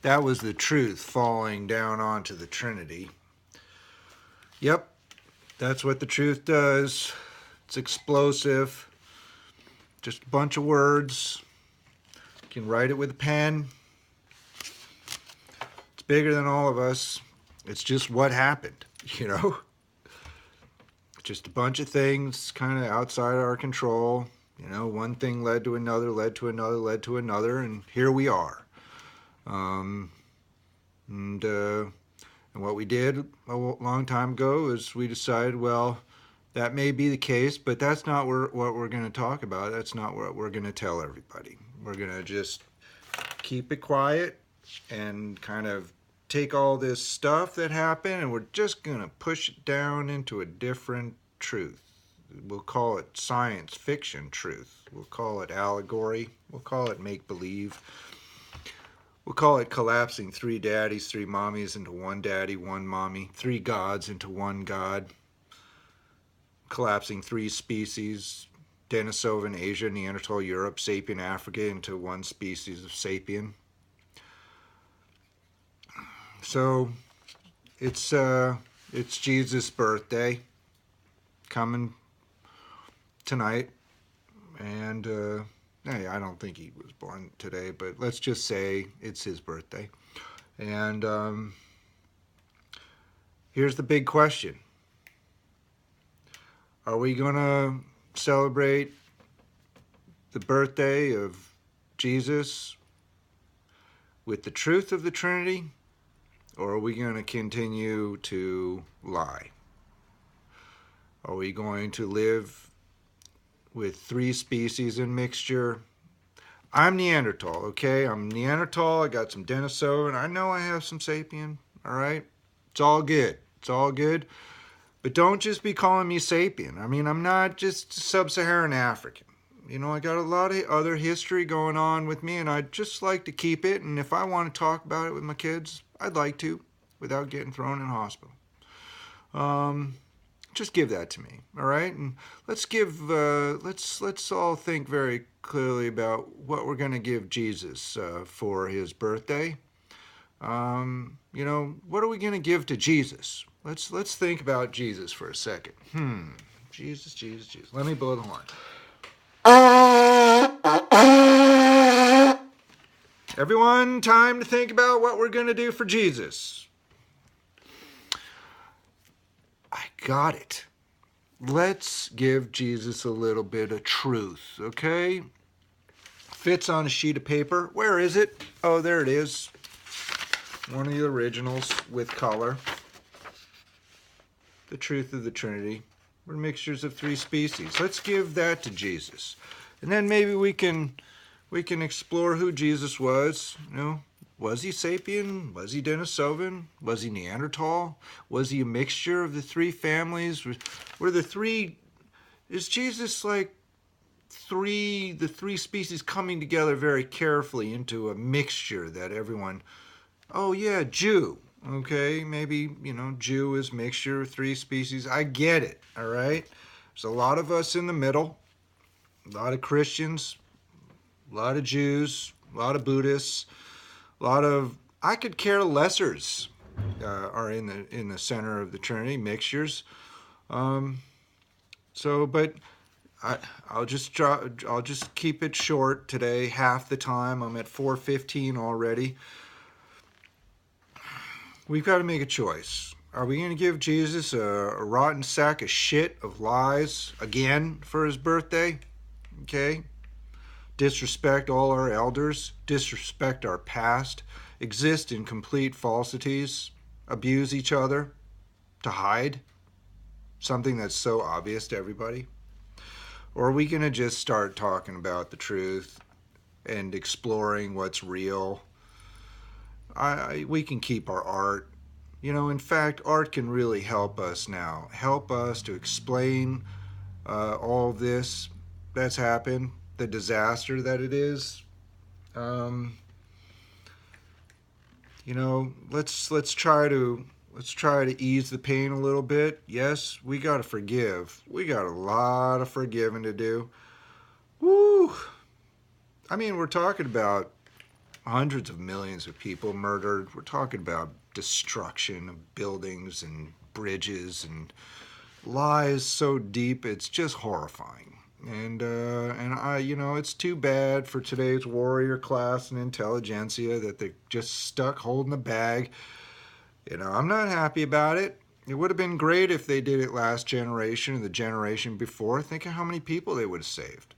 That was the truth falling down onto the Trinity. Yep, that's what the truth does. It's explosive. Just a bunch of words. You can write it with a pen. It's bigger than all of us. It's just what happened, you know? Just a bunch of things kind of outside our control. You know, one thing led to another, led to another, led to another, and here we are. And what we did a long time ago is we decided, well, that may be the case, but that's not what we're going to talk about. That's not what we're going to tell everybody. We're going to just keep it quiet and kind of take all this stuff that happened and we're just going to push it down into a different truth. We'll call it science fiction truth. We'll call it allegory. We'll call it make-believe. We'll call it collapsing 3 daddies, 3 mommies into 1 daddy, 1 mommy, 3 gods into 1 god. Collapsing 3 species, Denisovan Asia, Neanderthal Europe, Sapien Africa into 1 species of Sapien. So it's Jesus' birthday coming tonight, and hey, I don't think he was born today, but let's just say it's his birthday. And here's the big question. Are we going to celebrate the birthday of Jesus with the truth of the Trinity, or are we going to continue to lie? Are we going to live with 3 species in mixture? I'm Neanderthal, okay? I'm Neanderthal. I got some Denisovan. I know I have some Sapien, all right? It's all good. It's all good. But don't just be calling me Sapien. I mean, I'm not just sub-Saharan African. You know, I got a lot of other history going on with me, and I'd just like to keep it. And if I want to talk about it with my kids, I'd like to, without getting thrown in hospital. Just give that to me, all right? And let's all think very clearly about what we're going to give Jesus for his birthday. You know, what are we going to give to Jesus? Let's think about Jesus for a second. Jesus. Let me blow the horn. Everyone, time to think about what we're going to do for Jesus. I got it. Let's give Jesus a little bit of truth, okay? Fits on a sheet of paper. Where is it? Oh, there it is. One of the originals with color. The truth of the Trinity. We're mixtures of 3 species. Let's give that to Jesus. And then maybe we can explore who Jesus was. You know, was he Sapien? Was he Denisovan? Was he Neanderthal? Was he a mixture of the 3 families? Were the 3... Is Jesus like the 3 species coming together very carefully into a mixture that everyone... Oh yeah, Jew. Okay, maybe, you know, Jew is mixture of 3 species. I get it, all right? There's a lot of us in the middle, a lot of Christians, a lot of Jews, a lot of Buddhists, a lot of, I could care lessers are in the center of the Trinity, mixtures. But I'll just keep it short today, half the time. I'm at 4:15 already. We've got to make a choice. Are we going to give Jesus a rotten sack of shit of lies again for his birthday? Okay? Disrespect all our elders, disrespect our past, exist in complete falsities, abuse each other to hide something that's so obvious to everybody? Or are we going to just start talking about the truth and exploring what's real? We can keep our art. You know, in fact, art can really help us now. Help us to explain all this that's happened, the disaster that it is. You know, let's try to ease the pain a little bit. Yes, we got to forgive. We got a lot of forgiving to do. Woo! I mean, we're talking about hundreds of millions of people murdered. We're talking about destruction of buildings and bridges and lies so deep it's just horrifying. And I, it's too bad for today's warrior class and intelligentsia that they're just stuck holding the bag. I'm not happy about it. It would have been great if they did it last generation or the generation before. Think of how many people they would have saved.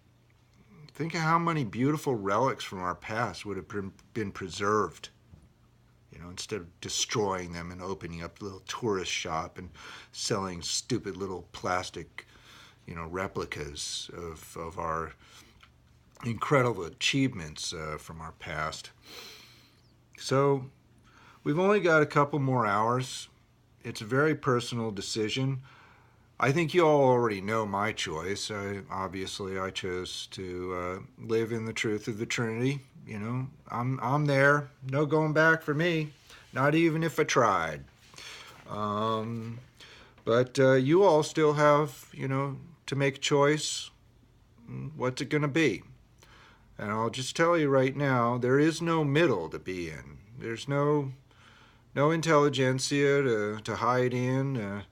Think of how many beautiful relics from our past would have been preserved, instead of destroying them and opening up a little tourist shop and selling stupid little plastic, replicas of our incredible achievements from our past. So we've only got a couple more hours. It's a very personal decision. I think you all already know my choice. Obviously, I chose to live in the truth of the Trinity. I'm there. No going back for me. Not even if I tried. But you all still have, to make a choice. What's it going to be? And I'll just tell you right now, there is no middle to be in. There's no intelligentsia to hide in.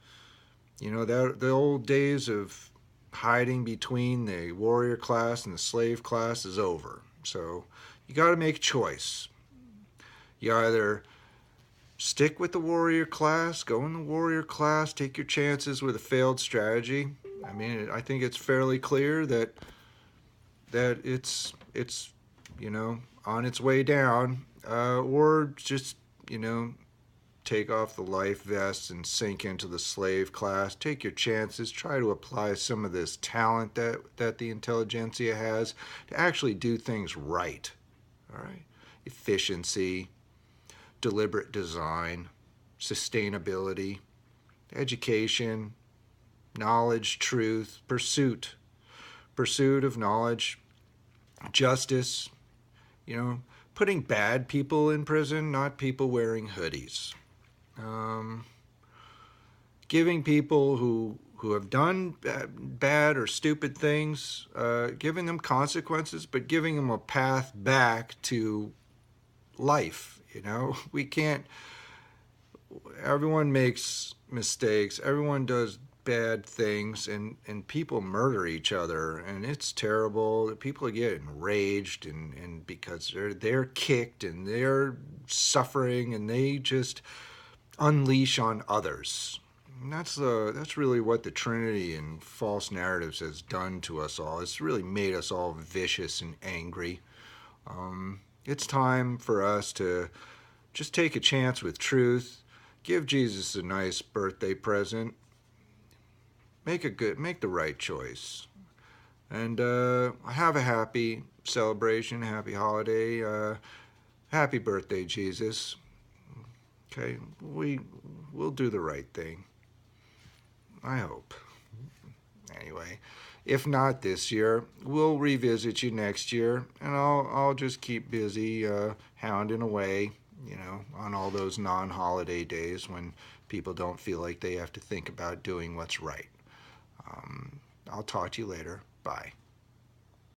The old days of hiding between the warrior class and the slave class is over. So you got to make a choice. You either stick with the warrior class, go in the warrior class, take your chances with a failed strategy. I mean, I think it's fairly clear that it's on its way down, or just take off the life vest and sink into the slave class. Take your chances. Try to apply some of this talent that the intelligentsia has to actually do things right. All right? Efficiency, deliberate design, sustainability, education, knowledge, truth, pursuit of knowledge, justice, putting bad people in prison, not people wearing hoodies. Giving people who have done bad or stupid things, giving them consequences, but giving them a path back to life. We can't. Everyone makes mistakes. Everyone does bad things, and people murder each other, and it's terrible. People get enraged, and because they're kicked and they're suffering, and they just unleash on others. And that's really what the Trinity and false narratives has done to us all. It's really made us all vicious and angry. It's time for us to just take a chance with truth, give Jesus a nice birthday present, make the right choice, and have a happy celebration, happy holiday, happy birthday, Jesus. Okay, we'll do the right thing. I hope. Anyway, if not this year, we'll revisit you next year, and I'll just keep busy hounding away, on all those non-holiday days when people don't feel like they have to think about doing what's right. I'll talk to you later. Bye.